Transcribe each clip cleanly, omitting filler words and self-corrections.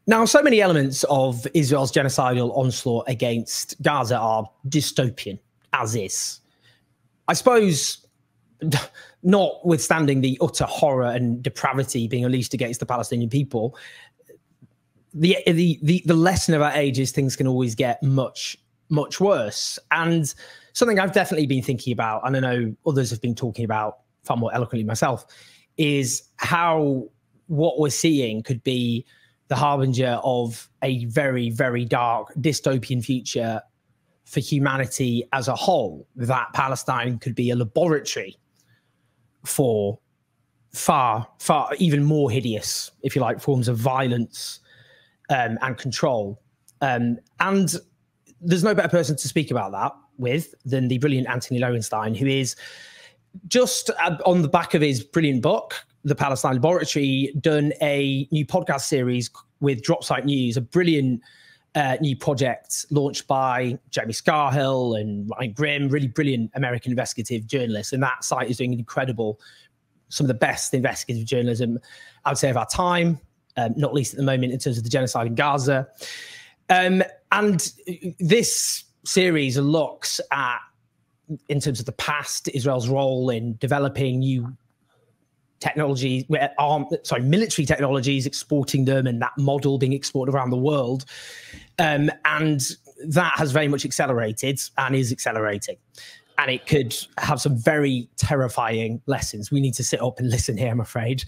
Now, so many elements of Israel's genocidal onslaught against Gaza are dystopian, as is. I suppose, notwithstanding the utter horror and depravity being unleashed against the Palestinian people, the lesson of our age is things can always get much, much worse. And something I've definitely been thinking about, and I know others have been talking about far more eloquently myself, is how what we're seeing could be the harbinger of a very, very dark dystopian future for humanity as a whole, that Palestine could be a laboratory for far, far even more hideous, if you like, forms of violence and control. And there's no better person to speak about that with than the brilliant Antony Loewenstein, who is just on the back of his brilliant book, The Palestine Laboratory, done a new podcast series with Dropsite News, a brilliant new project launched by Jamie Scarhill and Ryan Grimm, really brilliant American investigative journalists. And that site is doing incredible, some of the best investigative journalism, I would say, of our time, not least at the moment in terms of the genocide in Gaza. And this series looks at, in terms of the past, Israel's role in developing new technologies, military technologies, exporting them, and that model being exported around the world. And that has very much accelerated and is accelerating. And it could have some very terrifying lessons. We need to sit up and listen here, I'm afraid,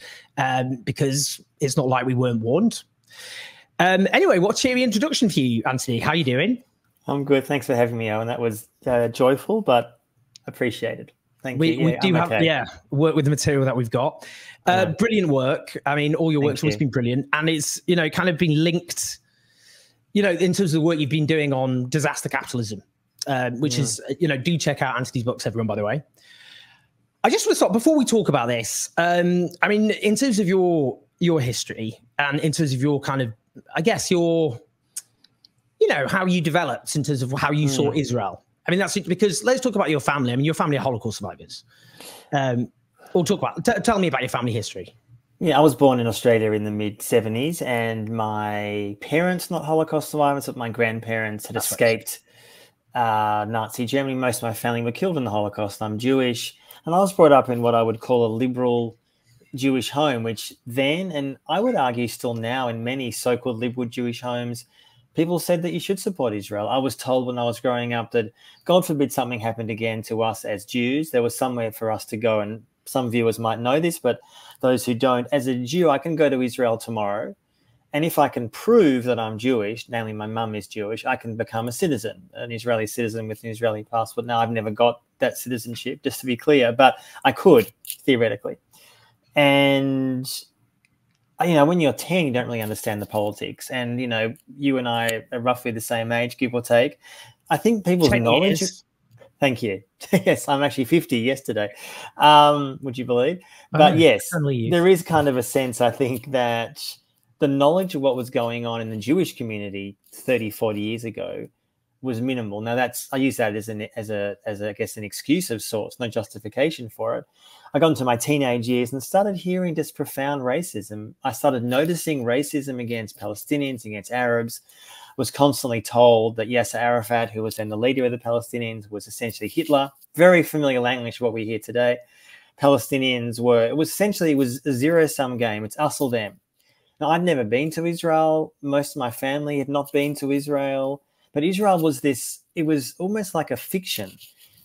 because it's not like we weren't warned. Anyway, what's your introduction for you, Antony? How are you doing? I'm good. Thanks for having me, Owen. That was joyful, but appreciated. Thank you. We do have, work with the material that we've got. Brilliant work. I mean, all your work's always been brilliant. And it's, kind of been linked, in terms of the work you've been doing on disaster capitalism, which is, do check out Antony's books, everyone, by the way. I just want to stop, before we talk about this, I mean, in terms of your history and in terms of your kind of, I guess, your, how you developed in terms of how you saw Israel. I mean, that's because let's talk about your family. I mean, your family are Holocaust survivors. We'll talk about, tell me about your family history. Yeah, I was born in Australia in the mid-70s, and my parents, not Holocaust survivors, but my grandparents had escaped Nazi Germany. Most of my family were killed in the Holocaust. I'm Jewish, and I was brought up in what I would call a liberal Jewish home, which then, and I would argue still now in many so-called liberal Jewish homes, people said that you should support Israel. I was told when I was growing up that, God forbid something happened again to us as Jews, there was somewhere for us to go. And some viewers might know this, but those who don't, as a Jew, I can go to Israel tomorrow. And if I can prove that I'm Jewish, namely my mum is Jewish, I can become a citizen, an Israeli citizen with an Israeli passport. Now, I've never got that citizenship, just to be clear, but I could, theoretically. And when you're 10, you don't really understand the politics. And, you and I are roughly the same age, give or take. I think people's knowledge. Thank you. Yes, I'm actually 50 yesterday. Would you believe? But yes, there is kind of a sense, I think, that the knowledge of what was going on in the Jewish community 30, 40 years ago was minimal. Now, I use that as I guess, an excuse of sorts, no justification for it. I got into my teenage years and started hearing this profound racism. I started noticing racism against Palestinians, against Arabs. Was constantly told that Yasser Arafat, who was then the leader of the Palestinians, was essentially Hitler. Very familiar language, what we hear today. Palestinians it was a zero-sum game. It's us or them. Now, I'd never been to Israel. Most of my family had not been to Israel. But Israel was it was almost like a fiction.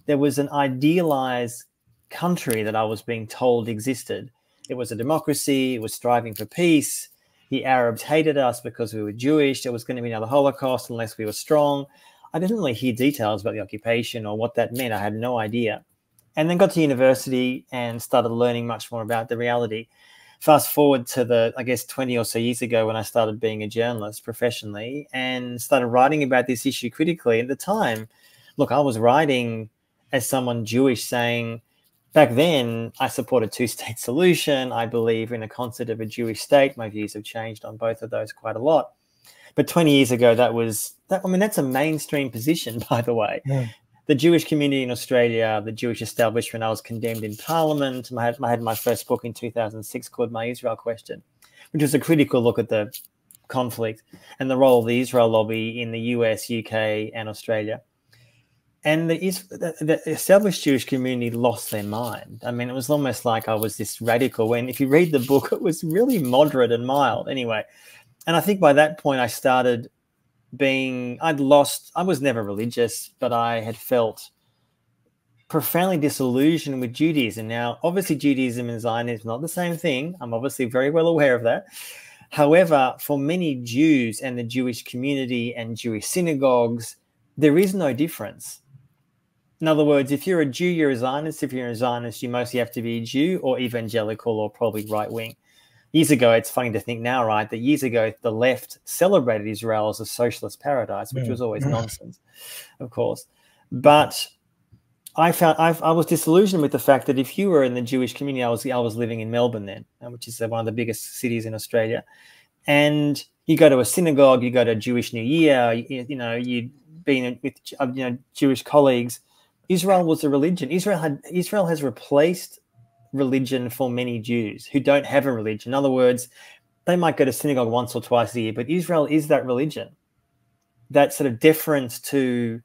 There was an idealized country that I was being told existed. It was a democracy. It was striving for peace. The Arabs hated us because we were Jewish. There was going to be another Holocaust unless we were strong. I didn't really hear details about the occupation or what that meant. I had no idea. And then got to university and started learning much more about the reality. Fast forward to 20 or so years ago when I started being a journalist professionally and started writing about this issue critically. At the time, look, I was writing as someone Jewish saying, back then, I support a two-state solution. I believe in a concept of a Jewish state. My views have changed on both of those quite a lot. But 20 years ago, that's a mainstream position, by the way. Yeah. The Jewish community in Australia, the Jewish establishment, I was condemned in Parliament. I had my first book in 2006 called My Israel Question, which was a critical look at the conflict and the role of the Israel lobby in the US, UK, and Australia. And the established Jewish community lost their mind. I mean, it was almost like I was this radical when, if you read the book, it was really moderate and mild anyway. And I think by that point I started I was never religious, but I had felt profoundly disillusioned with Judaism. Now, obviously Judaism and Zionism are not the same thing. I'm obviously very well aware of that. However, for many Jews and the Jewish community and Jewish synagogues, there is no difference. In other words, if you're a Jew, you're a Zionist. If you're a Zionist, you mostly have to be a Jew or evangelical or probably right-wing. Years ago, it's funny to think now, right, that years ago, the left celebrated Israel as a socialist paradise, which was always nonsense, of course. But I was disillusioned with the fact that if you were in the Jewish community, I was living in Melbourne then, which is one of the biggest cities in Australia, and you go to a synagogue, you go to a Jewish New Year, you'd been with Jewish colleagues. Israel was a religion. Israel has replaced religion for many Jews who don't have a religion. In other words, they might go to synagogue once or twice a year, but Israel is that religion. That sort of deference to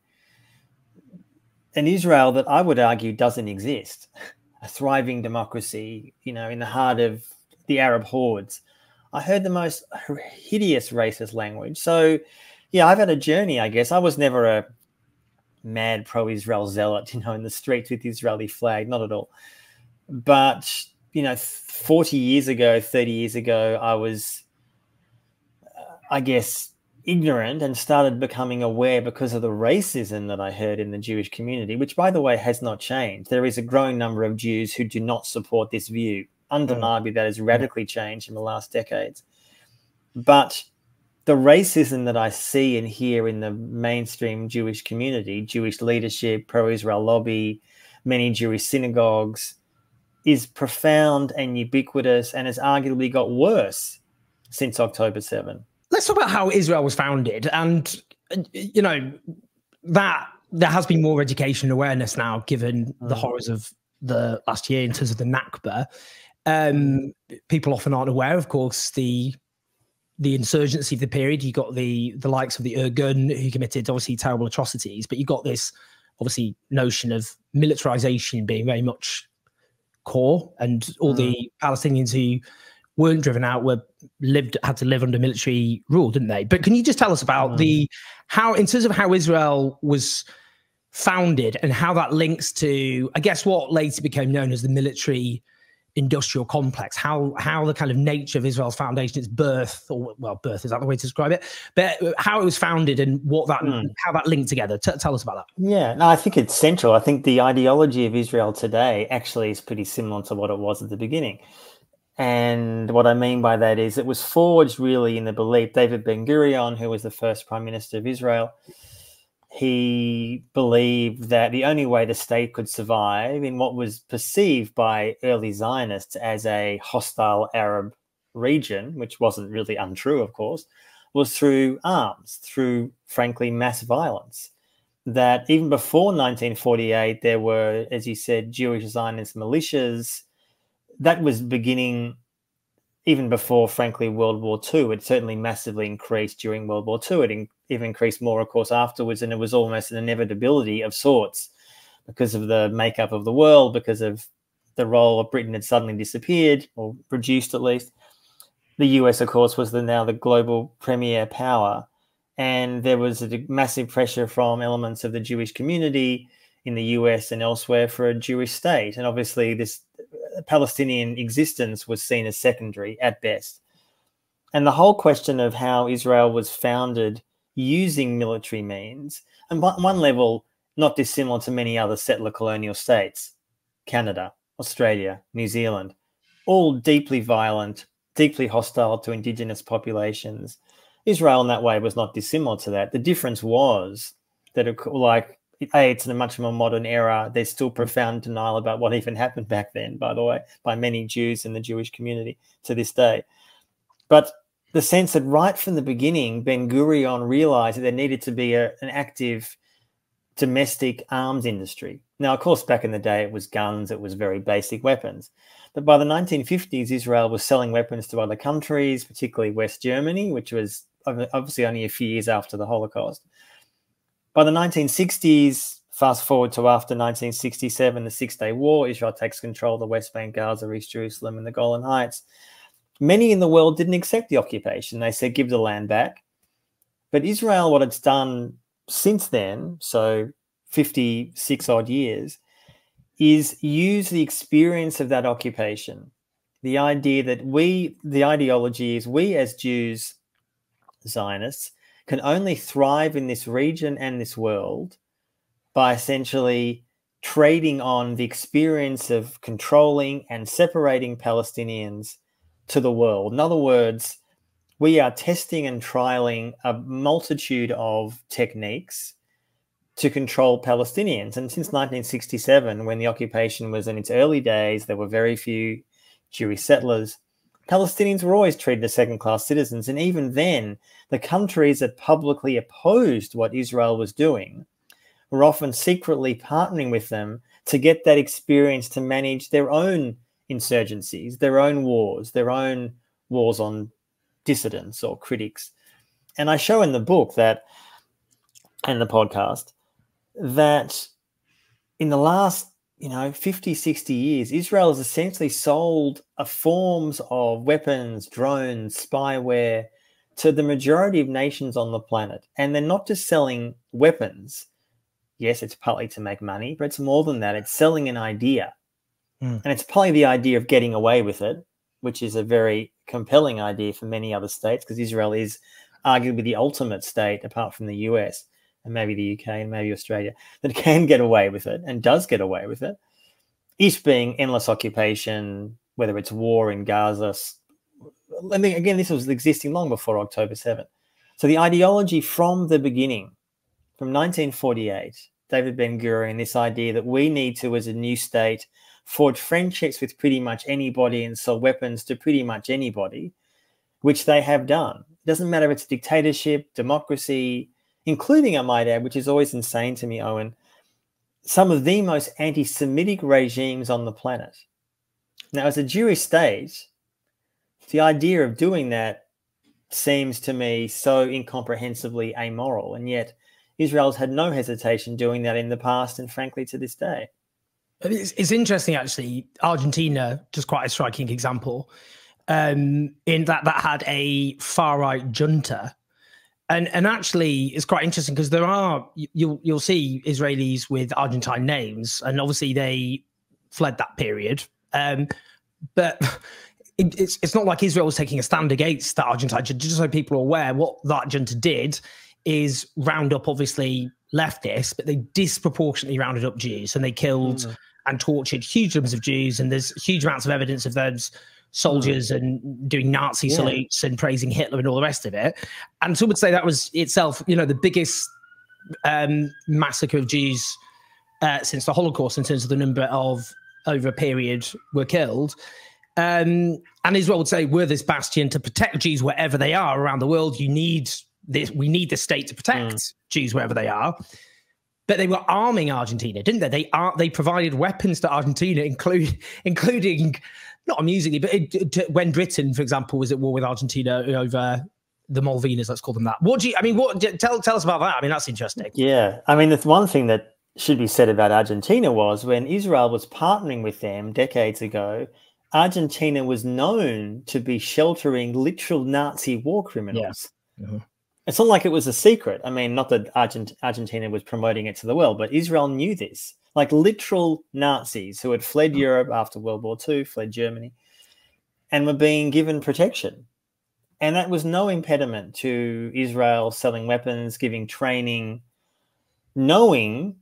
an Israel that I would argue doesn't exist, a thriving democracy, in the heart of the Arab hordes. I heard the most hideous racist language. So, yeah, I've had a journey, I guess. I was never a mad pro-Israel zealot, in the streets with the Israeli flag, not at all. But, 40 years ago, 30 years ago, I was, I guess, ignorant and started becoming aware because of the racism that I heard in the Jewish community, which, by the way, has not changed. There is a growing number of Jews who do not support this view. Undeniably, that has radically changed in the last decades. But the racism that I see and hear in the mainstream Jewish community, Jewish leadership, pro-Israel lobby, many Jewish synagogues, is profound and ubiquitous and has arguably got worse since October 7. Let's talk about how Israel was founded. And, that there has been more education and awareness now, given the horrors of the last year in terms of the Nakba. People often aren't aware, of course, the insurgency of the period. You got the likes of the Irgun, who committed obviously terrible atrocities, but you got this obviously notion of militarization being very much core, and all the Palestinians who weren't driven out had to live under military rule, didn't they? But can you just tell us about in terms of how Israel was founded and how that links to, I guess, what later became known as the military industrial complex, how the kind of nature of Israel's foundation, its birth, birth, is that the way to describe it? But how it was founded and what that how that linked together. Tell us about that. Yeah, no, I think it's central. I think the ideology of Israel today actually is pretty similar to what it was at the beginning. And what I mean by that is it was forged really in the belief, David Ben-Gurion, who was the first prime minister of Israel, he believed that the only way the state could survive in what was perceived by early Zionists as a hostile Arab region, which wasn't really untrue, of course, was through arms, through, frankly, mass violence. That even before 1948, there were, as you said, Jewish Zionist militias. That was beginning even before, frankly, World War II. It certainly massively increased during World War II. It even increased more, of course, afterwards, and it was almost an inevitability of sorts because of the makeup of the world, because of the role of Britain had suddenly disappeared, or reduced at least. The US, of course, was now the global premier power, and there was a massive pressure from elements of the Jewish community in the US and elsewhere for a Jewish state. And obviously this Palestinian existence was seen as secondary at best. And the whole question of how Israel was founded using military means, and on one level, not dissimilar to many other settler colonial states, Canada, Australia, New Zealand, all deeply violent, deeply hostile to indigenous populations. Israel in that way was not dissimilar to that. The difference was that it's in a much more modern era. There's still profound denial about what even happened back then, by the way, by many Jews in the Jewish community to this day. But the sense that right from the beginning, Ben-Gurion realized that there needed to be an active domestic arms industry. Now, of course, back in the day, it was guns, it was very basic weapons. But by the 1950s, Israel was selling weapons to other countries, particularly West Germany, which was obviously only a few years after the Holocaust. By the 1960s, fast forward to after 1967, the Six-Day War, Israel takes control of the West Bank, Gaza, East Jerusalem, and the Golan Heights. Many in the world didn't accept the occupation. They said, give the land back. But Israel, what it's done since then, so 56 odd years, is use the experience of that occupation. The idea that the ideology is we as Jews, Zionists, can only thrive in this region and this world by essentially trading on the experience of controlling and separating Palestinians to the world. In other words, we are testing and trialing a multitude of techniques to control Palestinians. And since 1967, when the occupation was in its early days, there were very few Jewish settlers. Palestinians were always treated as second-class citizens. And even then, the countries that publicly opposed what Israel was doing were often secretly partnering with them to get that experience to manage their own insurgencies, their own wars on dissidents or critics. And I show in the book that, and the podcast, that in the last 50, 60 years, Israel has essentially sold forms of weapons, drones, spyware to the majority of nations on the planet. And they're not just selling weapons. Yes, it's partly to make money, but it's more than that. It's selling an idea. And it's probably the idea of getting away with it, which is a very compelling idea for many other states, because Israel is arguably the ultimate state, apart from the US and maybe the UK and maybe Australia, that can get away with it and does get away with it. Each being endless occupation, whether it's war in Gaza. I mean, again, this was existing long before October 7th. So the ideology from the beginning, from 1948, David Ben-Gurion, this idea that we need to, as a new state, forge friendships with pretty much anybody and sell weapons to pretty much anybody, which they have done. It doesn't matter if it's dictatorship, democracy, including, I might add, which is always insane to me, Owen, some of the most anti-Semitic regimes on the planet. Now, as a Jewish state, the idea of doing that seems to me so incomprehensibly amoral, and yet Israel's had no hesitation doing that in the past and, frankly, to this day. It's interesting, actually. Argentina, just quite a striking example, in that had a far-right junta. And actually, it's quite interesting because you'll see Israelis with Argentine names, and obviously they fled that period. But it's not like Israel was taking a stand against the Argentine junta. Just so people are aware, what that junta did is round up, obviously, leftists, but they disproportionately rounded up Jews, and they killed and tortured huge numbers of Jews. And there's huge amounts of evidence of those soldiers and doing Nazi salutes and praising Hitler and all the rest of it. And some would say that was itself, the biggest massacre of Jews since the Holocaust in terms of the number of over a period were killed. And Israel would say, we're this bastion to protect Jews wherever they are around the world. We need the state to protect Jews wherever they are. But they were arming Argentina, didn't they? They provided weapons to Argentina, including, not amusingly, but when Britain, for example, was at war with Argentina over the Malvinas, let's call them that. Tell us about that. I mean, that's interesting. Yeah. I mean, the one thing that should be said about Argentina was when Israel was partnering with them decades ago, Argentina was known to be sheltering literal Nazi war criminals. Yeah. Mm-hmm. It's not like it was a secret. I mean, not that Argentina was promoting it to the world, but Israel knew this. Like literal Nazis who had fled Europe after World War II, fled Germany, and were being given protection. And that was no impediment to Israel selling weapons, giving training, knowing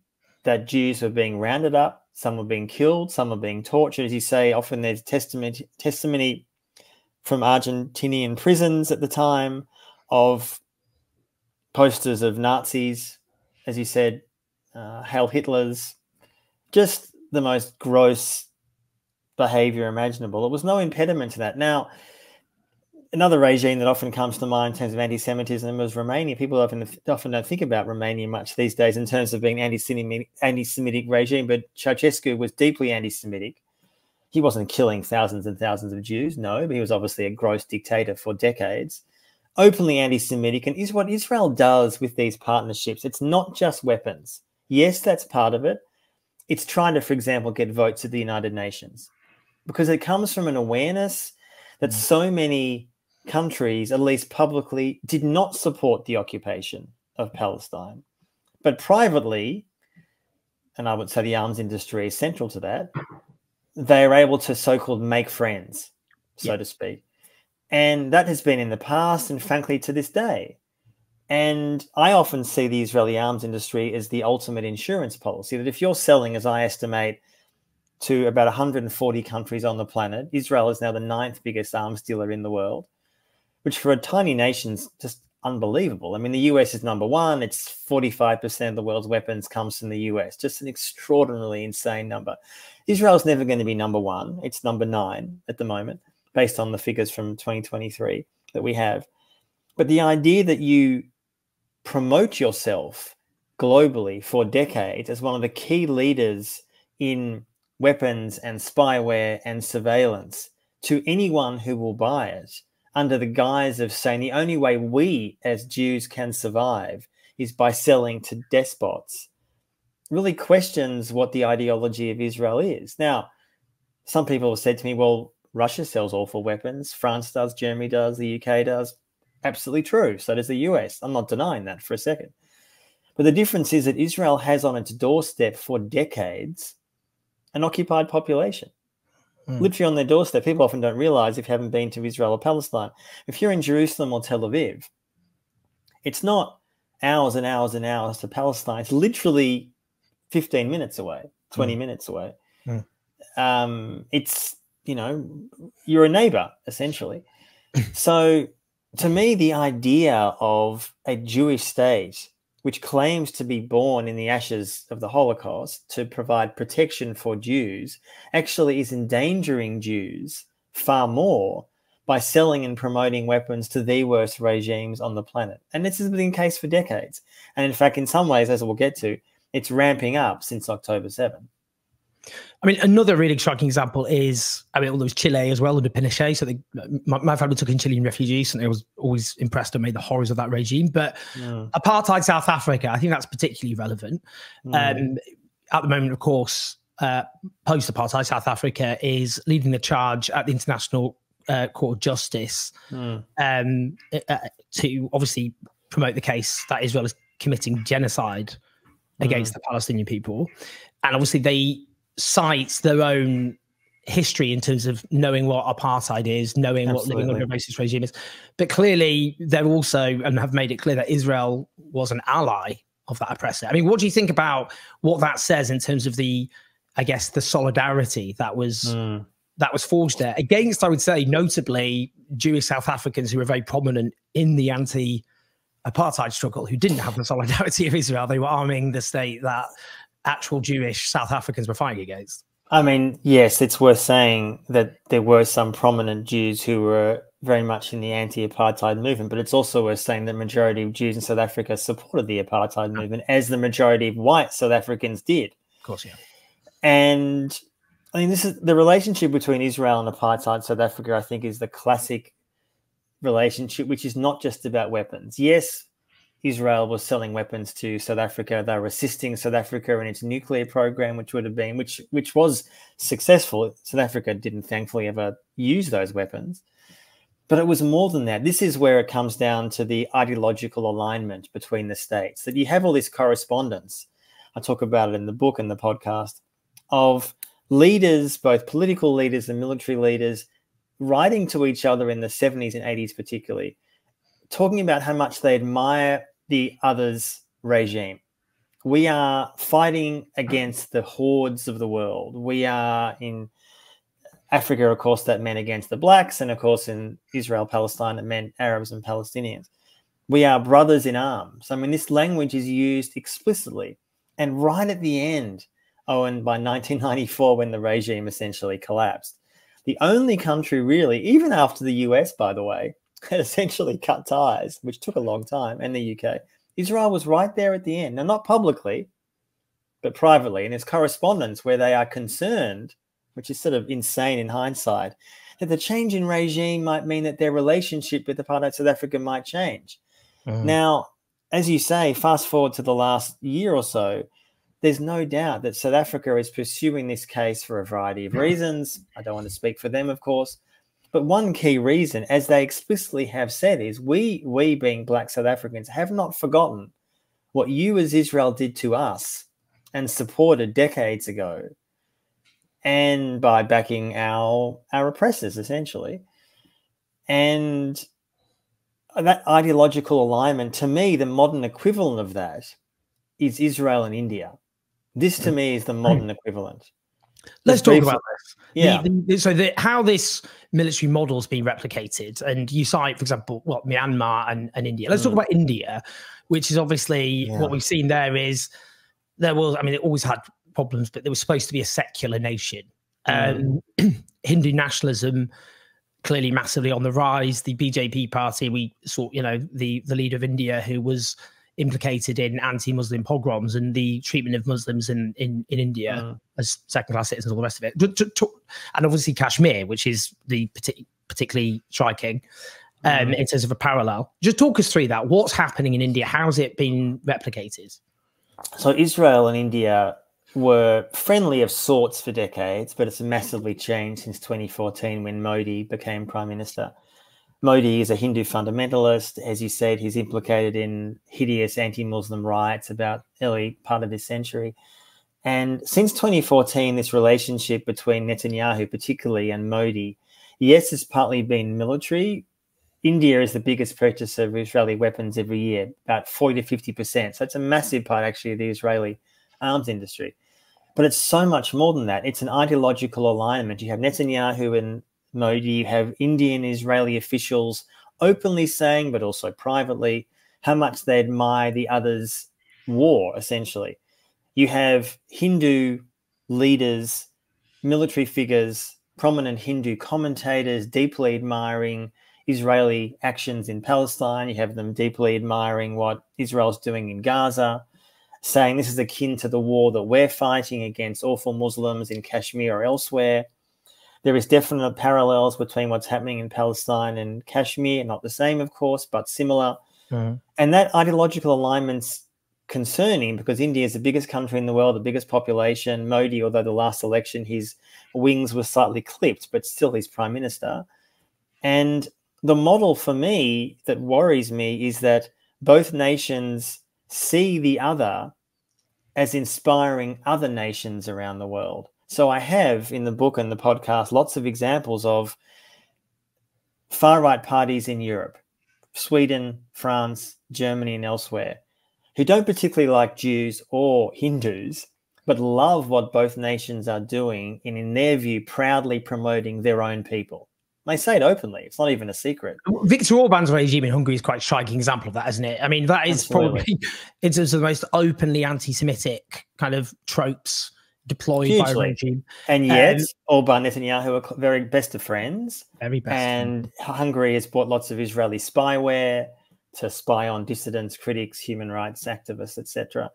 that Jews were being rounded up, some were being killed, some were being tortured. As you say, often there's testimony from Argentinian prisons at the time of posters of Nazis, as you said, Heil Hitlers, just the most gross behavior imaginable. There was no impediment to that. Now, another regime that often comes to mind in terms of anti-Semitism was Romania. People often don't think about Romania much these days in terms of being anti-Semitic regime, but Ceausescu was deeply anti-Semitic. he wasn't killing thousands and thousands of Jews, no, but he was obviously a gross dictator for decades, openly anti-Semitic. And is what Israel does with these partnerships. It's not just weapons. Yes, that's part of it. It's trying to, for example, get votes at the United Nations, because it comes from an awareness that so many countries, at least publicly, did not support the occupation of Palestine. But privately, and I would say the arms industry is central to that, they are able to so-called make friends, so to speak. And that has been in the past and frankly to this day. And I often see the Israeli arms industry as the ultimate insurance policy, that if you're selling, as I estimate, to about 140 countries on the planet, Israel is now the 9th biggest arms dealer in the world, which for a tiny nation is just unbelievable. I mean, the US is number one. It's 45% of the world's weapons comes from the US. Just an extraordinarily insane number. Israel's never going to be number one. It's number 9 at the moment, based on the figures from 2023 that we have. But the idea that you promote yourself globally for decades as one of the key leaders in weapons and spyware and surveillance to anyone who will buy it, under the guise of saying the only way we as Jews can survive is by selling to despots, really questions what the ideology of Israel is. Now, some people have said to me, well, Russia sells awful weapons. France does, Germany does, the UK does. Absolutely true. So does the US. I'm not denying that for a second. But the difference is that Israel has on its doorstep for decades an occupied population. Literally on their doorstep. People often don't realize, if you haven't been to Israel or Palestine, if you're in Jerusalem or Tel Aviv, it's not hours and hours and hours to Palestine. It's literally 15 minutes away, 20 minutes away. It's, you know, you're a neighbor, essentially. So to me, the idea of a Jewish state which claims to be born in the ashes of the Holocaust to provide protection for Jews actually is endangering Jews far more by selling and promoting weapons to the worst regimes on the planet. And this has been the case for decades. And in fact, in some ways, as we'll get to, it's ramping up since October 7. I mean, another really striking example is, I mean, well, there was Chile as well under Pinochet. So my family took in Chilean refugees, and I was always impressed and made the horrors of that regime. But apartheid South Africa, I think that's particularly relevant. At the moment, of course, post-apartheid South Africa is leading the charge at the International Court of Justice to obviously promote the case that Israel is committing genocide against the Palestinian people. And obviously they cite their own history in terms of knowing what apartheid is, knowing what living under a racist regime is. But clearly they're also, and have made it clear, that Israel was an ally of that oppressor. I mean, what do you think about what that says in terms of the, I guess, the solidarity that was forged there against, I would say, notably Jewish South Africans who were very prominent in the anti-apartheid struggle, who didn't have the solidarity of Israel. They were arming the state that actual Jewish South Africans were fighting against. I mean, yes, it's worth saying that there were some prominent Jews who were very much in the anti-apartheid movement, but it's also worth saying that the majority of Jews in South Africa supported the apartheid movement, as the majority of white South Africans did. Of course, yeah. And I mean, this is the relationship between Israel and apartheid South Africa, I think, is the classic relationship, which is not just about weapons. Yes, Israel was selling weapons to South Africa. They were assisting South Africa in its nuclear program, which would have been, which was successful. South Africa didn't thankfully ever use those weapons. But it was more than that. This is where it comes down to the ideological alignment between the states, that you have all this correspondence. I talk about it in the book and the podcast, of leaders, both political leaders and military leaders, writing to each other in the 70s and 80s particularly, talking about how much they admire the other's regime. We are fighting against the hordes of the world. We are in Africa, of course, that meant against the blacks, and of course in Israel, Palestine, it meant Arabs and Palestinians. We are brothers in arms. I mean, this language is used explicitly. And right at the end, and by 1994, when the regime essentially collapsed, the only country really, even after the US, by the way, had essentially cut ties, which took a long time, and the UK, Israel was right there at the end. Now, not publicly, but privately, in its correspondence, where they are concerned which is sort of insane in hindsight, that the change in regime might mean that their relationship with apartheid South Africa might change. Now, as you say, fast forward to the last year or so, there's no doubt that South Africa is pursuing this case for a variety of reasons. I don't want to speak for them, of course. But one key reason, as they explicitly have said, is we being Black South Africans have not forgotten what you as Israel did to us and supported decades ago, and by backing our oppressors, essentially. And that ideological alignment, to me, the modern equivalent of that is Israel and India. This, to me, is the modern equivalent. Let's talk about this. Yeah. How this military model has been replicated, and you cite, for example, Myanmar and India. Let's talk about India, which is obviously what we've seen there is there was, I mean, it always had problems, but there was supposed to be a secular nation. Hindu nationalism clearly massively on the rise. The BJP party, we saw, the leader of India who was implicated in anti-Muslim pogroms and the treatment of Muslims in India as second-class citizens, all the rest of it. And obviously Kashmir, which is the particularly striking in terms of a parallel. Just talk us through that. What's happening in India? How's it been replicated? So Israel and India were friendly of sorts for decades, but it's massively changed since 2014 when Modi became prime minister. Modi is a Hindu fundamentalist. As you said, he's implicated in hideous anti-Muslim riots about early part of this century. And since 2014, this relationship between Netanyahu particularly and Modi, yes, it's partly been military. India is the biggest purchaser of Israeli weapons every year, about 40 to 50%. So it's a massive part, actually, of the Israeli arms industry. But it's so much more than that. It's an ideological alignment. You have Netanyahu and Modi, you have Indian Israeli officials openly saying, but also privately, how much they admire the other's war, essentially. You have Hindu leaders, military figures, prominent Hindu commentators deeply admiring Israeli actions in Palestine. You have them deeply admiring what Israel's doing in Gaza, saying this is akin to the war that we're fighting against awful Muslims in Kashmir or elsewhere. There is definite parallels between what's happening in Palestine and Kashmir, not the same, of course, but similar. And that ideological alignment's concerning because India is the biggest country in the world, the biggest population. Modi, although the last election, his wings were slightly clipped, but still he's prime minister. And the model for me that worries me is that both nations see the other as inspiring other nations around the world. So I have in the book and the podcast lots of examples of far-right parties in Europe, Sweden, France, Germany, and elsewhere, who don't particularly like Jews or Hindus, but love what both nations are doing and, in their view, proudly promoting their own people. They say it openly. It's not even a secret. Viktor Orban's regime in Hungary is quite a striking example of that, isn't it? I mean, that is probably, in terms of the most openly anti-Semitic kind of tropes deployed by a regime. And yet, Orban and Netanyahu are very best of friends. Very best. And Hungary has bought lots of Israeli spyware to spy on dissidents, critics, human rights activists, etc.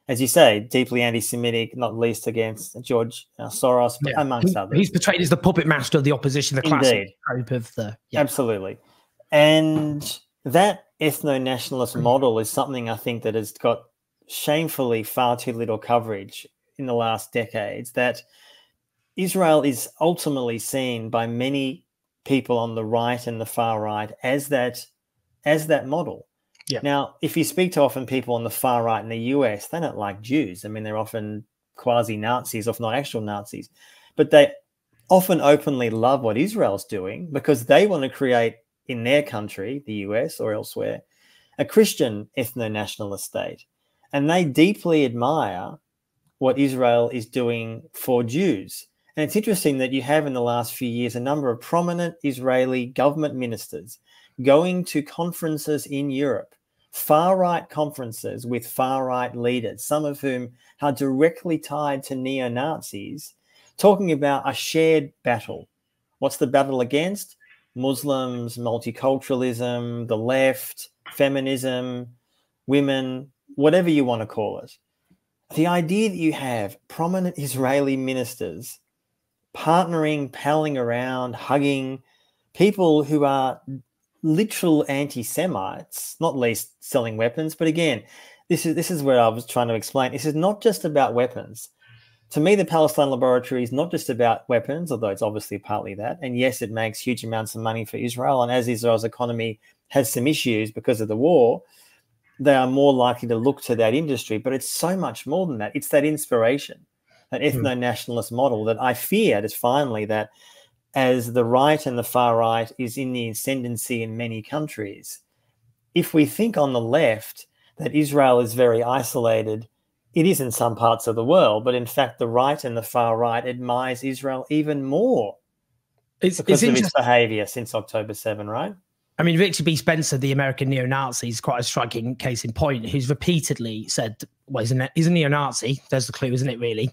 As you say, deeply anti-Semitic, not least against George Soros, but amongst others. He's portrayed as the puppet master of the opposition, the classic trope of the... Absolutely. And that ethno-nationalist model is something I think that has got shamefully far too little coverage in the last decades, that Israel is ultimately seen by many people on the right and the far right as that model. Yeah. Now, if you speak to often people on the far right in the US, they don't like Jews. I mean, they're often quasi-Nazis, if not actual Nazis. But they often openly love what Israel's doing because they want to create in their country, the US or elsewhere, a Christian ethno-nationalist state. And they deeply admire what Israel is doing for Jews. And it's interesting that you have in the last few years a number of prominent Israeli government ministers going to conferences in Europe, far-right conferences with far-right leaders, some of whom are directly tied to neo-Nazis, talking about a shared battle. What's the battle against? Muslims, multiculturalism, the left, feminism, women, whatever you want to call it. The idea that you have prominent Israeli ministers partnering, palling around, hugging people who are literal anti-Semites, not least selling weapons. But again, this is where I was trying to explain. This is not just about weapons. To me, the Palestine Laboratory is not just about weapons, although it's obviously partly that. And yes, it makes huge amounts of money for Israel. And as Israel's economy has some issues because of the war, they are more likely to look to that industry. But it's so much more than that. It's that inspiration, that ethno-nationalist model that I feared is finally that as the right and the far right is in the ascendancy in many countries, if we think on the left that Israel is very isolated, it is in some parts of the world, but in fact, the right and the far right admires Israel even more because of its behavior since October 7, right? I mean, Victor B. Spencer, the American neo-Nazi, is quite a striking case in point, who's repeatedly said, well, he's a neo-Nazi. There's the clue, isn't it, really?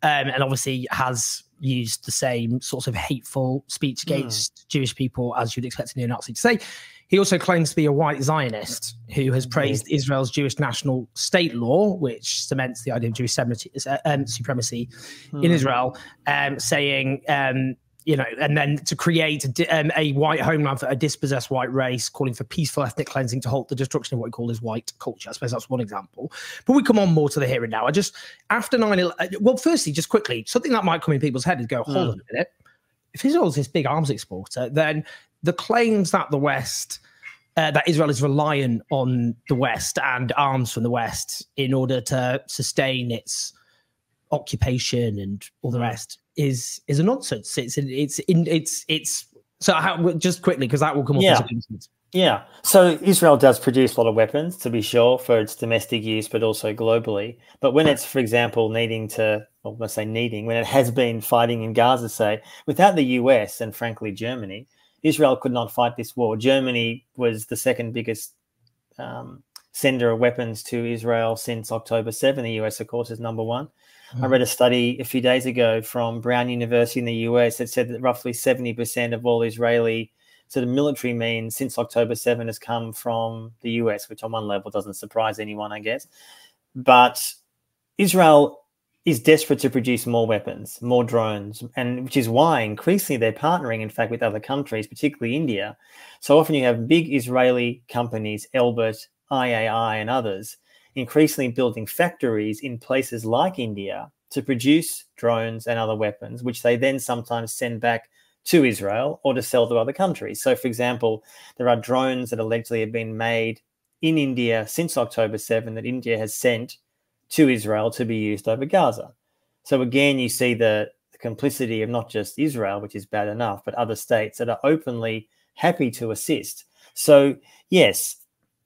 And obviously has used the same sorts of hateful speech against Jewish people as you'd expect a neo-Nazi to say. He also claims to be a white Zionist who has praised Israel's Jewish national state law, which cements the idea of Jewish supremacy in Israel, saying, you know, and then to create a white homeland for a dispossessed white race, calling for peaceful ethnic cleansing to halt the destruction of what he called his white culture. I suppose that's one example. But we come on more to the here and now. After 9/11, well, firstly, just quickly, something that might come in people's head is go, hold on a minute. If Israel's this big arms exporter, then the claims that the West, that Israel is reliant on the West and arms from the West in order to sustain its occupation and all the rest is a nonsense. Just quickly, because that will come up as a nonsense. Yeah. So Israel does produce a lot of weapons, to be sure, for its domestic use, but also globally. But when it's, for example, when it has been fighting in Gaza, say, without the US and frankly Germany, Israel could not fight this war. Germany was the second biggest sender of weapons to Israel since October 7. The US, of course, is number one. I read a study a few days ago from Brown University in the US that said that roughly 70% of all Israeli sort of military means since October 7 has come from the US, which on one level doesn't surprise anyone, I guess. But Israel is desperate to produce more weapons, more drones, and which is why increasingly they're partnering, in fact, with other countries, particularly India. So often you have big Israeli companies, Elbit, IAI, and others, increasingly building factories in places like India to produce drones and other weapons, which they then sometimes send back to Israel or to sell to other countries. So, for example, there are drones that allegedly have been made in India since October 7 that India has sent to Israel to be used over Gaza. So again, you see the complicity of not just Israel, which is bad enough, but other states that are openly happy to assist. So yes,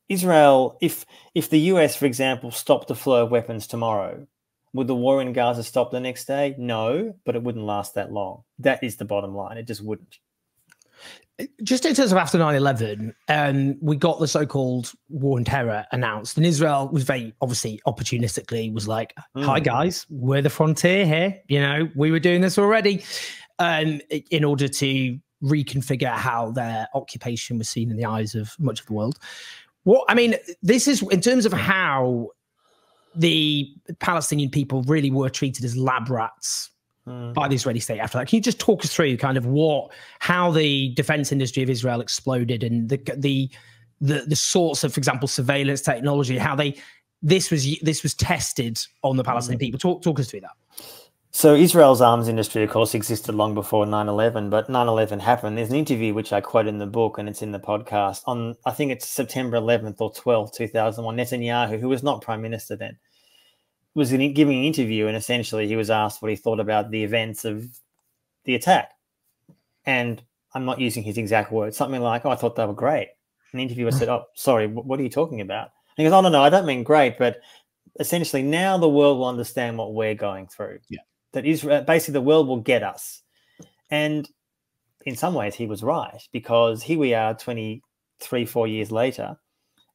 Israel, if the US, for example, stopped the flow of weapons tomorrow, would the war in Gaza stop the next day? No, but it wouldn't last that long. That is the bottom line. It just wouldn't. Just in terms of after 9/11, we got the so-called war on terror announced, and Israel was very obviously opportunistically was like, "Hi guys, we're the frontier here. You know, we were doing this already," in order to reconfigure how their occupation was seen in the eyes of much of the world. This is in terms of how the Palestinian people really were treated as lab rats by the Israeli state after that. Can you just talk us through kind of how the defense industry of Israel exploded and the sorts of, for example, surveillance technology, how this was tested on the Palestinian people? Talk us through that. So Israel's arms industry, of course, existed long before 9/11, but 9/11 happened. There's an interview which I quote in the book, and it's in the podcast, on, I think it's September 11th or 12th, 2001. Netanyahu, who was not prime minister then, was giving an interview, and essentially he was asked what he thought about the events of the attack. And I'm not using his exact words, something like, "Oh, I thought they were great." And the interviewer said, "Oh, sorry, what are you talking about?" And he goes, "Oh, no, I don't mean great, but essentially now the world will understand what we're going through." Yeah. That Israel, basically the world will get us. And in some ways he was right, because here we are 4 years later,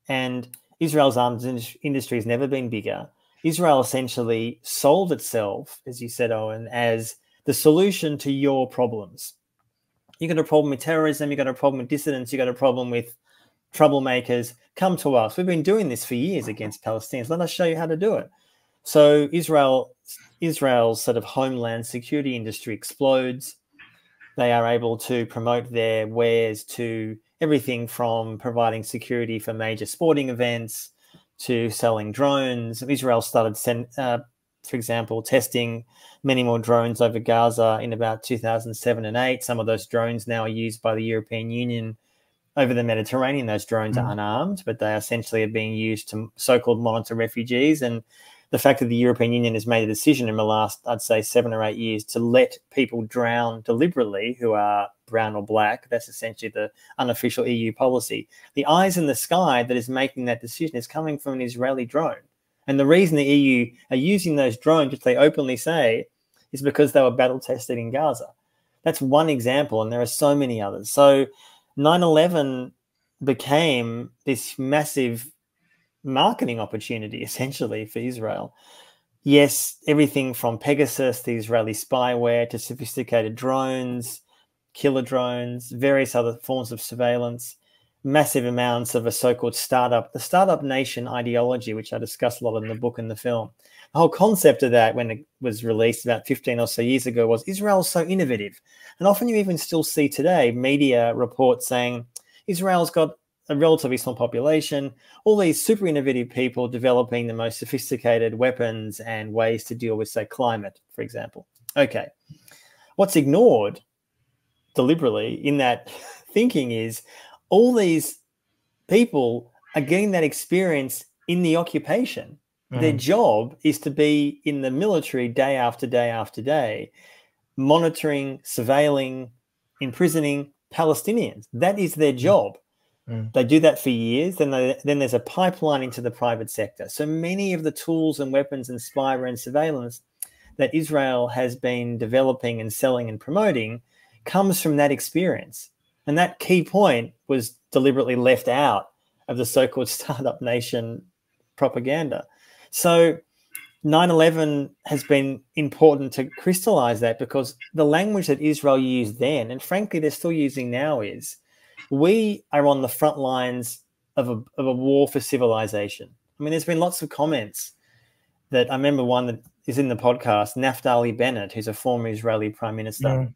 and Israel's arms industry has never been bigger. Israel essentially sold itself, as you said, Owen, as the solution to your problems. You got a problem with terrorism, you got a problem with dissidents, you got a problem with troublemakers, come to us. We've been doing this for years against Palestinians. Let us show you how to do it. So Israel's sort of homeland security industry explodes. They are able to promote their wares to everything from providing security for major sporting events to selling drones. Israel started, for example, testing many more drones over Gaza in about 2007 and 8. Some of those drones now are used by the European Union over the Mediterranean. Those drones are unarmed, but they essentially are being used to so-called monitor refugees. And the fact that the European Union has made a decision in the last, I'd say, 7 or 8 years to let people drown deliberately who are brown or black, that's essentially the unofficial EU policy. The eyes in the sky that is making that decision is coming from an Israeli drone. And the reason the EU are using those drones, which they openly say, is because they were battle tested in Gaza. That's one example, and there are so many others. So 9/11 became this massive marketing opportunity, essentially, for Israel. Yes, everything from Pegasus, the Israeli spyware, to sophisticated drones, killer drones, various other forms of surveillance, massive amounts of a so-called the startup nation ideology, which I discuss a lot in the book and the film. The whole concept of that, when it was released about 15 or so years ago, was Israel's so innovative. And often you even still see today media reports saying Israel's got a relatively small population, all these super innovative people developing the most sophisticated weapons and ways to deal with, say, climate, for example. Okay. What's ignored deliberately in that thinking is all these people are getting that experience in the occupation. Their job is to be in the military day after day after day, monitoring, surveilling, imprisoning Palestinians. That is their job. They do that for years. Then there's a pipeline into the private sector. So many of the tools and weapons and spyware and surveillance that Israel has been developing and selling and promoting comes from that experience. And that key point was deliberately left out of the so-called startup nation propaganda. So 9/11 has been important to crystallize that, because the language that Israel used then, and frankly they're still using now, is we are on the front lines of a war for civilization. I mean, there's been lots of comments that I remember one that is in the podcast, Naftali Bennett, who's a former Israeli prime minister,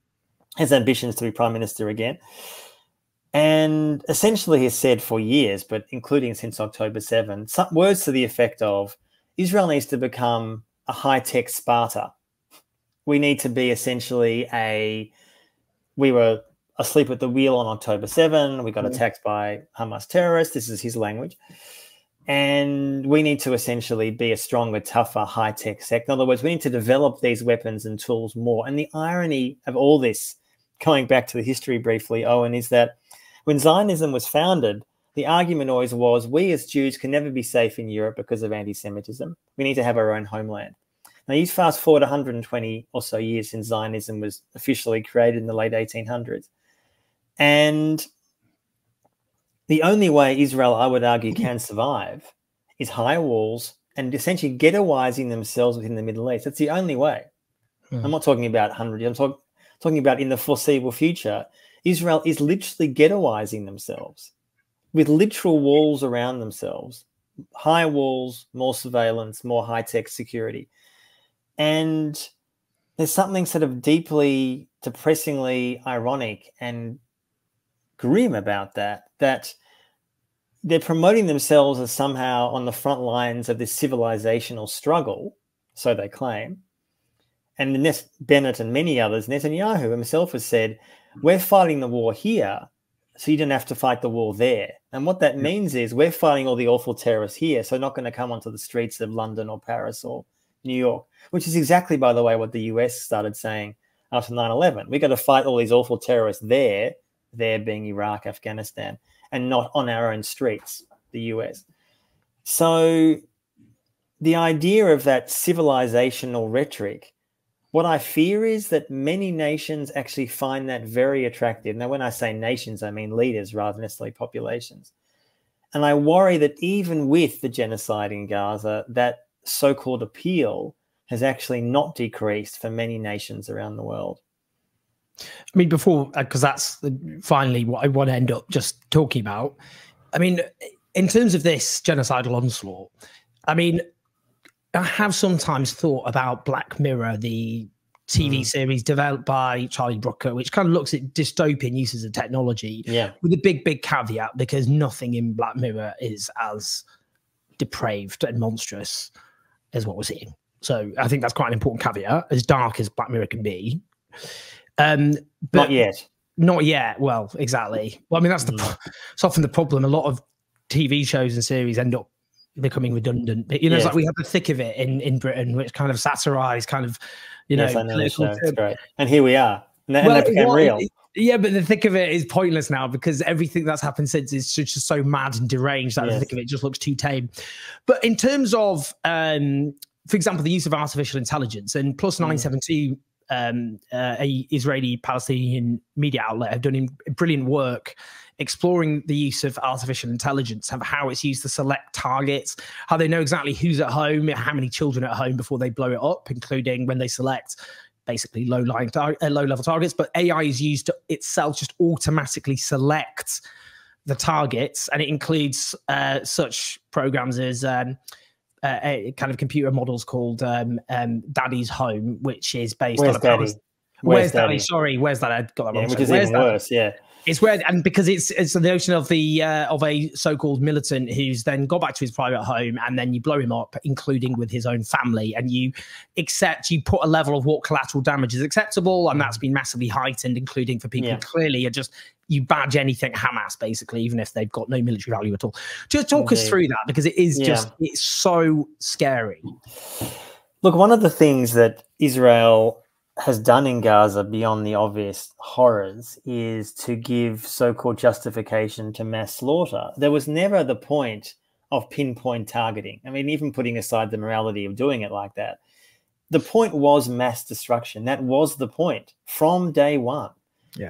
has ambitions to be prime minister again. And essentially has said for years, but including since October 7, some words to the effect of Israel needs to become a high-tech Sparta. We need to be essentially we were asleep at the wheel on October 7. We got attacked by Hamas terrorists. This is his language. And we need to essentially be a stronger, tougher, high-tech sect. In other words, we need to develop these weapons and tools more. And the irony of all this, going back to the history briefly, Owen, is that when Zionism was founded, the argument always was, we as Jews can never be safe in Europe because of anti-Semitism. We need to have our own homeland. Now, you fast forward 120 or so years since Zionism was officially created in the late 1800s. And the only way Israel, I would argue, can survive is high walls and essentially ghettoizing themselves within the Middle East. That's the only way. I'm not talking about 100 years. I'm talking about in the foreseeable future. Israel is literally ghettoizing themselves with literal walls around themselves, high walls, more surveillance, more high-tech security. And there's something sort of deeply, depressingly ironic and grim about that they're promoting themselves as somehow on the front lines of this civilizational struggle, so they claim. And Bennett and many others, Netanyahu himself has said, we're fighting the war here, so you don't have to fight the war there. And what that means is we're fighting all the awful terrorists here, so they're not going to come onto the streets of London or Paris or New York, which is exactly, by the way, what the US started saying after 9/11. We've got to fight all these awful terrorists there being Iraq, Afghanistan, and not on our own streets, the US. So the idea of that civilizational rhetoric, what I fear is that many nations actually find that very attractive. Now, when I say nations, I mean leaders rather than necessarily populations. And I worry that even with the genocide in Gaza, that so-called appeal has actually not decreased for many nations around the world. I mean, before, because that's finally what I want to end up just talking about. I mean, in terms of this genocidal onslaught, I mean, I have sometimes thought about Black Mirror, the TV series developed by Charlie Brooker, which kind of looks at dystopian uses of technology, with a big caveat, because nothing in Black Mirror is as depraved and monstrous as what we're seeing. So I think that's quite an important caveat, as dark as Black Mirror can be. But not yet. Not yet. Well, exactly. Well, I mean, that's it's often the problem. A lot of TV shows and series end up becoming redundant. But, you know, it's like we have the thick of it in Britain, which kind of satirise kind of, you know, I know the show. It's great. And here we are. And that, well, became real. Yeah, but the thick of it is pointless now, because everything that's happened since is just so mad and deranged that the thick of it just looks too tame. But in terms of, for example, the use of artificial intelligence, and Plus 972, a Israeli-Palestinian media outlet, have done brilliant work exploring the use of artificial intelligence, how it's used to select targets, how they know exactly who's at home, how many children are at home before they blow it up, including when they select basically low-level targets. But AI is used to itself just automatically select the targets, and it includes such programs as a kind of computer models called Daddy's Home, which is based on Where's Daddy? Sorry, Where's Daddy? I got that wrong. Which is even worse. It's weird, and because it's the notion of a so-called militant who's then got back to his private home, and then you blow him up, including with his own family, and you put a level of what collateral damage is acceptable, and that's been massively heightened, including for people who clearly are just, you badge anything Hamas, basically, even if they've got no military value at all. Just talk us through that, because it is it's so scary. Look, one of the things that Israel has done in Gaza, beyond the obvious horrors, is to give so-called justification to mass slaughter. There was never the point of pinpoint targeting. I mean, even putting aside the morality of doing it like that, the point was mass destruction. That was the point from day one.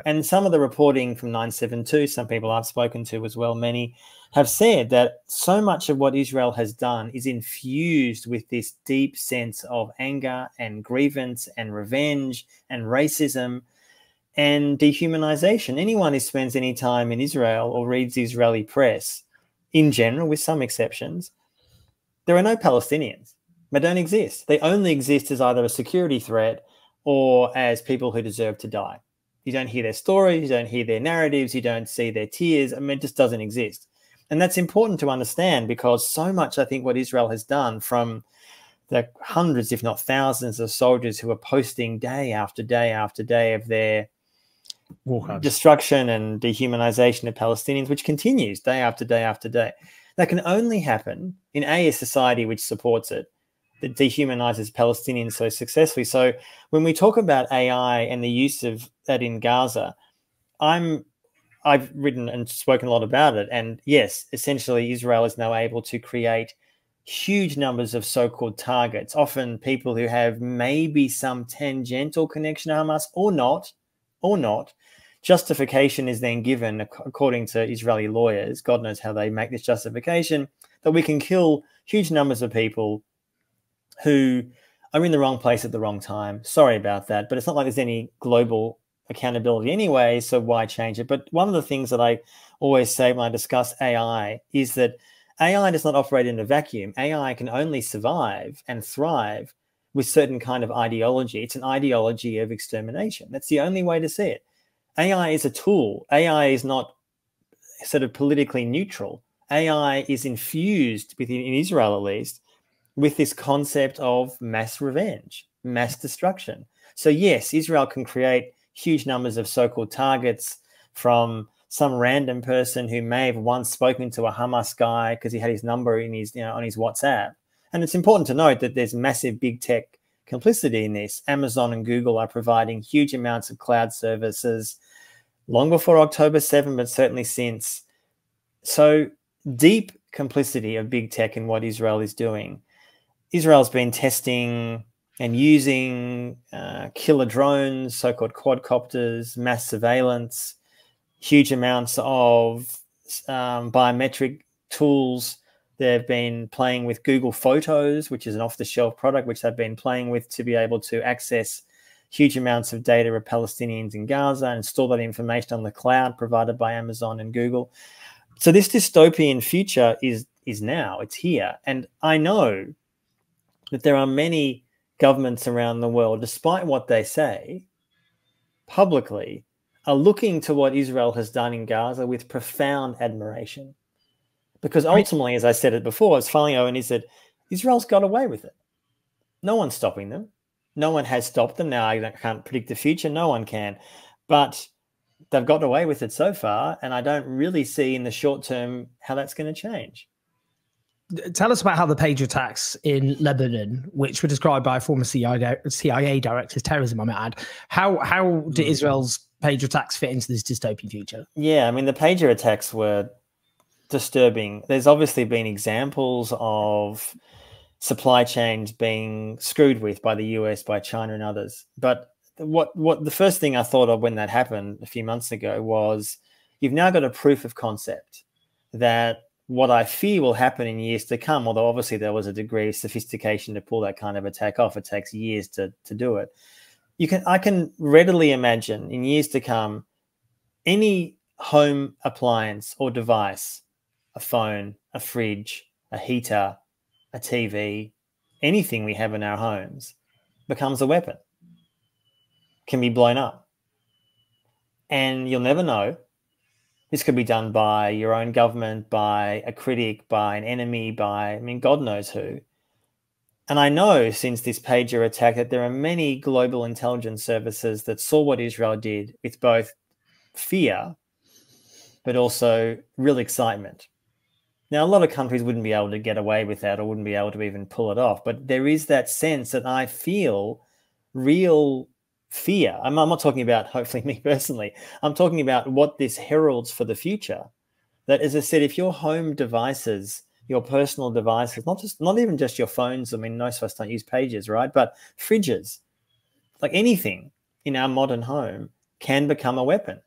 And some of the reporting from 972, some people I've spoken to as well, many have said that so much of what Israel has done is infused with this deep sense of anger and grievance and revenge and racism and dehumanization. Anyone who spends any time in Israel or reads the Israeli press in general, with some exceptions, there are no Palestinians. They don't exist. They only exist as either a security threat or as people who deserve to die. You don't hear their stories, you don't hear their narratives, you don't see their tears. I mean, it just doesn't exist. And that's important to understand, because so much, I think, what Israel has done, from the hundreds, if not thousands, of soldiers who are posting day after day after day of their destruction and dehumanization of Palestinians, which continues day after day after day. That can only happen in a society which supports it, that dehumanizes Palestinians so successfully. So when we talk about AI and the use of that in Gaza, I've written and spoken a lot about it. And yes, essentially Israel is now able to create huge numbers of so-called targets, often people who have maybe some tangential connection to Hamas or not. Justification is then given, according to Israeli lawyers, God knows how they make this justification, that we can kill huge numbers of people who are in the wrong place at the wrong time. Sorry about that, but it's not like there's any global accountability anyway, so why change it? But one of the things that I always say when I discuss AI is that AI does not operate in a vacuum. AI can only survive and thrive with certain kind of ideology. It's an ideology of extermination. That's the only way to see it. AI is a tool. AI is not sort of politically neutral. AI is infused, within, in Israel at least, with this concept of mass revenge, mass destruction. So yes, Israel can create huge numbers of so-called targets from some random person who may have once spoken to a Hamas guy because he had his number in his, on his WhatsApp. And it's important to note that there's massive big tech complicity in this. Amazon and Google are providing huge amounts of cloud services long before October 7, but certainly since. So deep complicity of big tech in what Israel is doing. Israel's been testing and using killer drones, so-called quadcopters, mass surveillance, huge amounts of biometric tools. They've been playing with Google Photos, which is an off-the-shelf product, which they've been playing with to be able to access huge amounts of data of Palestinians in Gaza and store that information on the cloud provided by Amazon and Google. So this dystopian future is now. It's here. And I know that there are many governments around the world, despite what they say publicly, are looking to what Israel has done in Gaza with profound admiration. Because ultimately, as I said it before, it's finally, Owen, is that Israel's got away with it. No one's stopping them. No one has stopped them. Now, I can't predict the future. No one can. But they've gotten away with it so far, and I don't really see in the short term how that's going to change. Tell us about how the page attacks in Lebanon, which were described by a former CIA director as terrorism, I might add. How do Israel's pager attacks fit into this dystopian future? Yeah, I mean, the pager attacks were disturbing. There's obviously been examples of supply chains being screwed with by the US, by China and others. But what the first thing I thought of when that happened a few months ago was you've now got a proof of concept that what I fear will happen in years to come, although obviously there was a degree of sophistication to pull that kind of attack off. It takes years to do it. I can readily imagine in years to come, any home appliance or device, a phone, a fridge, a heater, a TV, anything we have in our homes becomes a weapon, can be blown up. And you'll never know. This could be done by your own government, by a critic, by an enemy, by, I mean, God knows who. And I know since this pager attack that there are many global intelligence services that saw what Israel did with both fear, but also real excitement. Now, a lot of countries wouldn't be able to get away with that or wouldn't be able to even pull it off. But there is that sense that I feel real fear. I'm not talking about, hopefully, me personally. I'm talking about what this heralds for the future. That, as I said, if your home devices, your personal devices, not even just your phones, I mean, most of us don't use pages, right? But fridges, like anything in our modern home can become a weapon.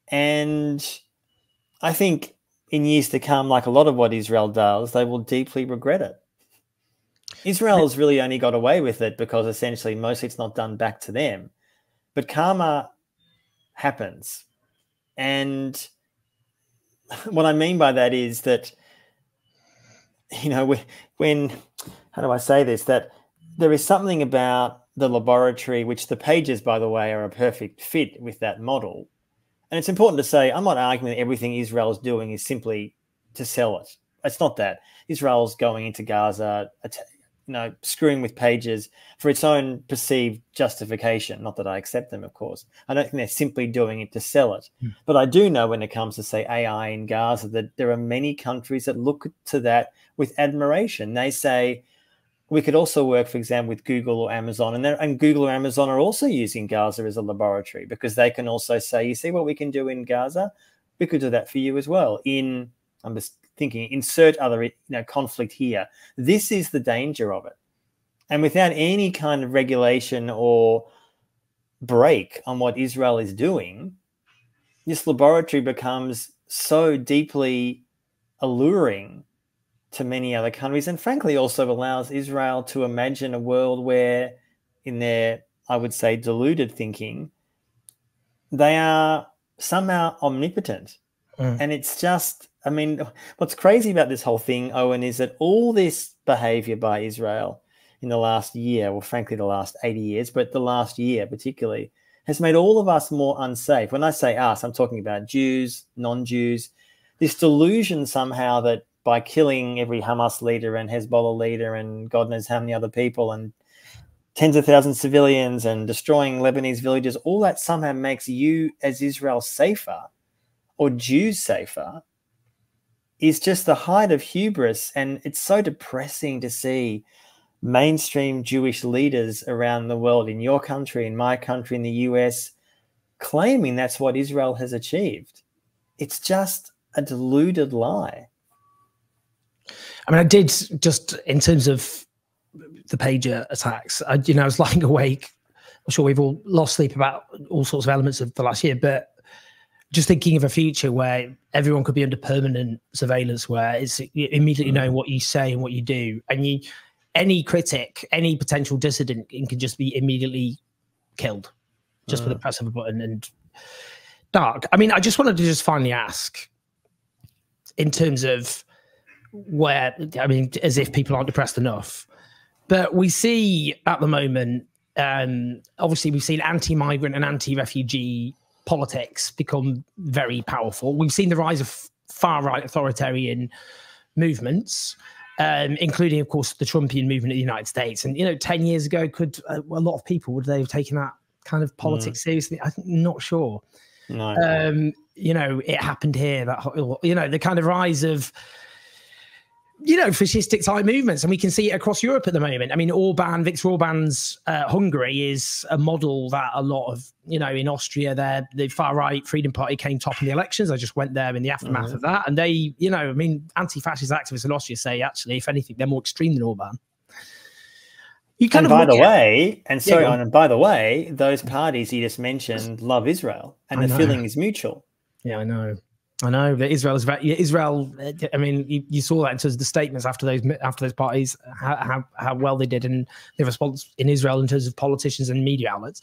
And I think in years to come, like a lot of what Israel does, they will deeply regret it. Israel's really only got away with it because essentially mostly it's not done back to them. But karma happens. And what I mean by that is that, you know, when how do I say this? That there is something about the laboratory, which the pages, by the way, are a perfect fit with that model. And it's important to say, I'm not arguing that everything Israel is doing is simply to sell it. It's not that. Israel's going into Gaza, screwing with pages for its own perceived justification. Not that I accept them, of course. I don't think they're simply doing it to sell it. But I do know when it comes to, say, AI in Gaza, that there are many countries that look to that with admiration. They say, we could also work, for example, with Google or Amazon. And Google or Amazon are also using Gaza as a laboratory because they can also say, you see what we can do in Gaza? We could do that for you as well. I'm just thinking, insert other conflict here. This is the danger of it. And without any kind of regulation or break on what Israel is doing, this laboratory becomes so deeply alluring to many other countries, and frankly also allows Israel to imagine a world where, in their, I would say, deluded thinking, they are somehow omnipotent. And it's just, I mean, what's crazy about this whole thing, Owen, is that all this behavior by Israel in the last year, well, frankly, the last 80 years, but the last year particularly, has made all of us more unsafe. When I say us, I'm talking about Jews, non-Jews, this delusion somehow that by killing every Hamas leader and Hezbollah leader and God knows how many other people and tens of thousands of civilians and destroying Lebanese villages, all that somehow makes you as Israel safer or Jews safer is just the height of hubris. And it's so depressing to see mainstream Jewish leaders around the world, in your country, in my country, in the US, claiming that's what Israel has achieved. It's just a deluded lie. I mean, I did, just in terms of the pager attacks, I was lying awake. I'm sure we've all lost sleep about all sorts of elements of the last year, but just thinking of a future where everyone could be under permanent surveillance, where it's immediately knowing what you say and what you do, and any critic, any potential dissident can just be immediately killed just with the press of a button. And dark. I mean, I just wanted to just finally ask, in terms of where, I mean, as if people aren't depressed enough, But we see at the moment, obviously, we've seen anti-migrant and anti-refugee politics become very powerful. We've seen the rise of far-right authoritarian movements, including, of course, the Trumpian movement in the United States. And, 10 years ago, could a lot of people, would they have taken that kind of politics seriously? I'm not sure. No. It happened here, the kind of rise of, fascistic type movements. And we can see it across Europe at the moment. I mean, Viktor Orban's Hungary is a model that a lot of, in Austria, the far-right Freedom Party came top in the elections. I just went there in the aftermath of that. And they, anti-fascist activists in Austria say, actually, if anything, they're more extreme than Orban. And by the way, those parties you just mentioned love Israel, and the feeling is mutual. Yeah, I know. That Israel. I mean, you saw that in terms of the statements after those parties, how well they did, and the response in Israel in terms of politicians and media outlets.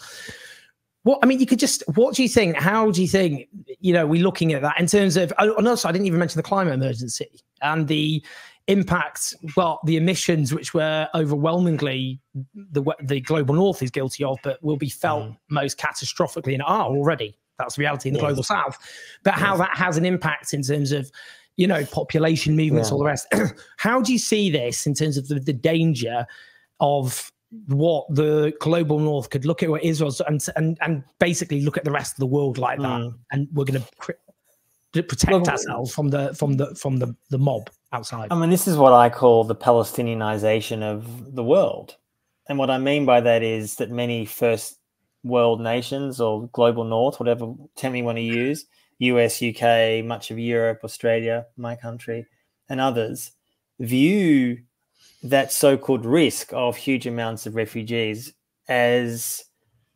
What do you think? How do you think? We're looking at that in terms of. And also, I didn't even mention the climate emergency and the impact. Well, the emissions, which were overwhelmingly the global north is guilty of, but will be felt most catastrophically and are already. That's reality in the global south. But how that has an impact in terms of, population movements, all the rest. How do you see this in terms of the danger of what the global north could look at what Israel's and basically look at the rest of the world like that, and we're going to protect ourselves from the mob outside? I mean, this is what I call the Palestinianization of the world, and what I mean by that is that many first world nations or global north, whatever term you want to use, US, UK, much of Europe, Australia, my country, and others, view that so-called risk of huge amounts of refugees as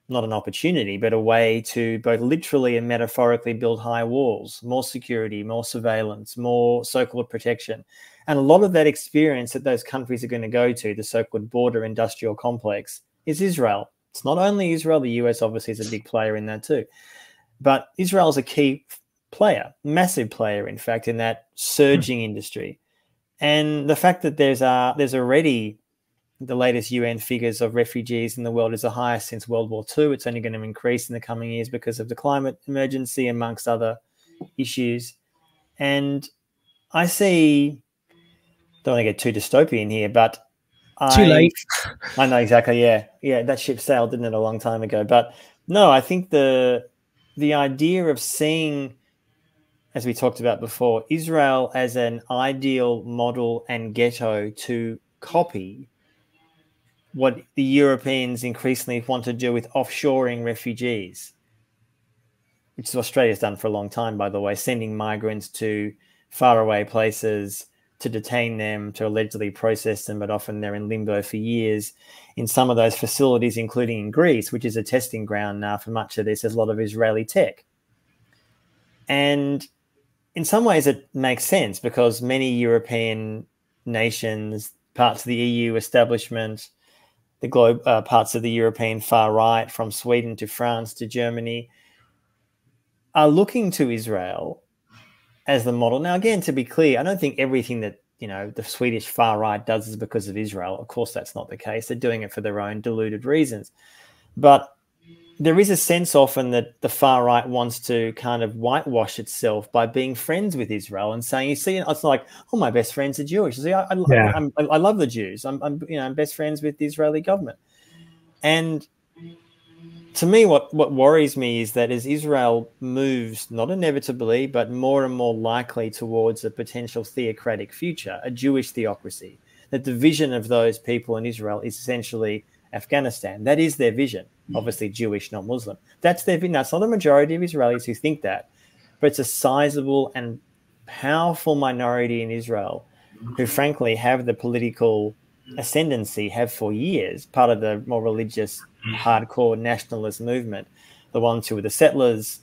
not an opportunity, but a way to both literally and metaphorically build high walls, more security, more surveillance, more so-called protection. And a lot of that experience that those countries are going to go to, the so-called border industrial complex, is Israel. It's not only Israel, the US obviously is a big player in that too. But Israel is a key player, massive player, in fact, in that surging industry. And the fact that there's already the latest UN figures of refugees in the world is the highest since World War II. It's only going to increase in the coming years because of the climate emergency, amongst other issues. And I see, don't want to get too dystopian here, but too late. I know exactly. Yeah. That ship sailed, didn't it, a long time ago? But no, I think the idea of seeing, as we talked about before, Israel as an ideal model and ghetto to copy what the Europeans increasingly want to do with offshoring refugees, which is what Australia's done for a long time, by the way, sending migrants to faraway places to detain them, to allegedly process them, but often they're in limbo for years in some of those facilities, including in Greece, which is a testing ground now for much of this. There's a lot of Israeli tech. And in some ways it makes sense because many European nations, parts of the EU establishment, the parts of the European far right, from Sweden to France to Germany, are looking to Israel as the model. Now, again, to be clear, I don't think everything that, the Swedish far right does is because of Israel. Of course, that's not the case. They're doing it for their own deluded reasons. But there is a sense often that the far right wants to kind of whitewash itself by being friends with Israel and saying, you see, it's like, oh, my best friends are Jewish. See, I love the Jews. I'm best friends with the Israeli government. And to me, what worries me is that as Israel moves, not inevitably, but more and more likely towards a potential theocratic future, a Jewish theocracy, that the vision of those people in Israel is essentially Afghanistan. That is their vision. Obviously Jewish, not Muslim. That's their vision. That's not a majority of Israelis who think that, but it's a sizable and powerful minority in Israel who frankly have the political ascendancy, have for years, part of the more religious, hardcore nationalist movement, the ones who were the settlers.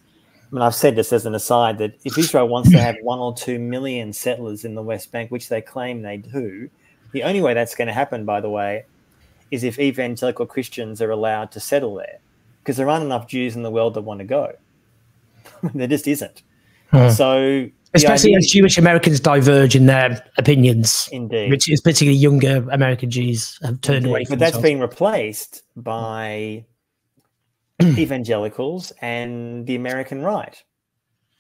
I mean, I've said this as an aside, that if Israel wants to have 1 or 2 million settlers in the West Bank, which they claim they do, the only way that's going to happen, by the way, is if evangelical Christians are allowed to settle there, because there aren't enough Jews in the world that want to go. There just isn't. So Especially as Jewish Americans diverge in their opinions. Indeed. Which is particularly younger American Jews have turned away from But that's been replaced by evangelicals and the American right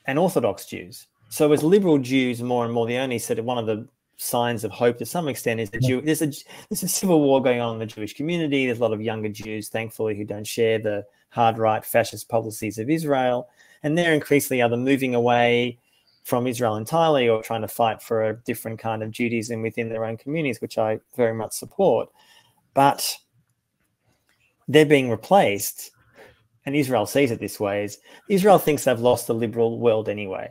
and Orthodox Jews. So as liberal Jews, more and more, the only sort of one of the signs of hope to some extent is that there's a civil war going on in the Jewish community. There's a lot of younger Jews, thankfully, who don't share the hard right fascist policies of Israel. And they're increasingly either moving away from Israel entirely or trying to fight for a different kind of Judaism within their own communities, which I very much support. But they're being replaced, and Israel sees it this way, is Israel thinks they've lost the liberal world anyway.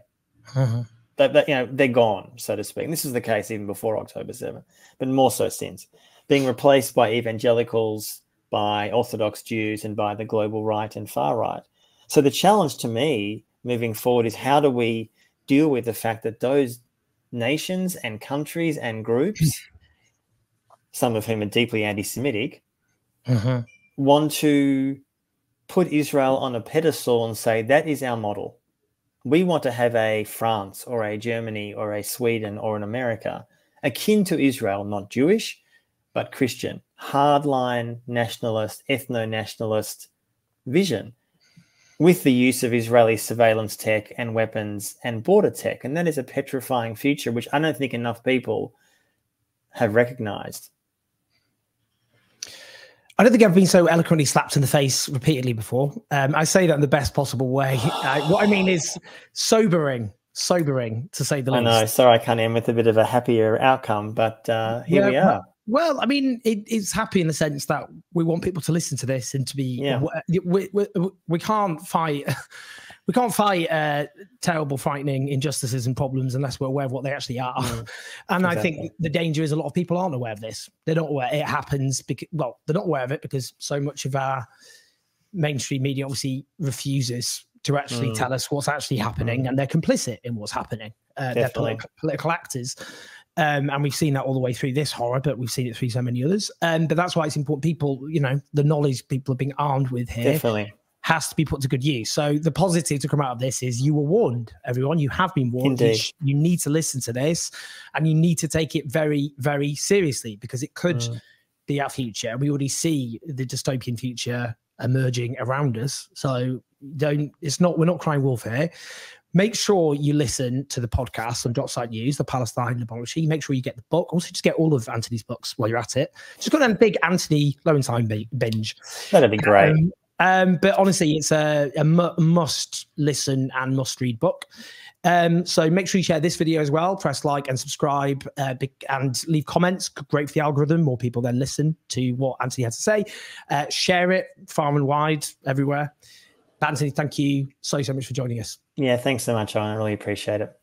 They're gone, so to speak. And this is the case even before October 7th, but more so since. Being replaced by evangelicals, by Orthodox Jews, and by the global right and far right. So the challenge to me moving forward is how do we deal with the fact that those nations and countries and groups, some of whom are deeply anti-Semitic, want to put Israel on a pedestal and say, that is our model. We want to have a France or a Germany or a Sweden or an America akin to Israel, not Jewish, but Christian, hardline nationalist, ethno-nationalist vision, with the use of Israeli surveillance tech and weapons and border tech. And that is a petrifying future, which I don't think enough people have recognized. I don't think I've been so eloquently slapped in the face repeatedly before. I say that in the best possible way. What I mean is sobering, to say the least. I know, sorry I can't end with a bit of a happier outcome, but here we are. Well, I mean, it's happy in the sense that we want people to listen to this and to be. We can't fight. We can't fight terrible, frightening injustices and problems unless we're aware of what they actually are. And I think the danger is a lot of people aren't aware of this. They're not aware it happens because, well, they're not aware of it because so much of our mainstream media obviously refuses to actually tell us what's actually happening, and they're complicit in what's happening. They're political actors. And we've seen that all the way through this horror, but we've seen it through so many others. But that's why it's important. People, the knowledge people are being armed with here has to be put to good use. So the positive to come out of this is you were warned, everyone. You have been warned. You need to listen to this, and you need to take it very, very seriously because it could be our future. We already see the dystopian future emerging around us. So we're not crying wolf here. Make sure you listen to the podcast on Site News, the Palestine Laboratory. Make sure you get the book. Also, just get all of Antony's books while you're at it. Just got a big Antony Loewenstein binge. That'd be great. But honestly, it's a must listen and must read book. So make sure you share this video as well. Press like and subscribe and leave comments. Great for the algorithm. More people then listen to what Antony had to say. Share it far and wide everywhere. But Antony, thank you so much for joining us. Yeah, thanks so much, Owen. I really appreciate it.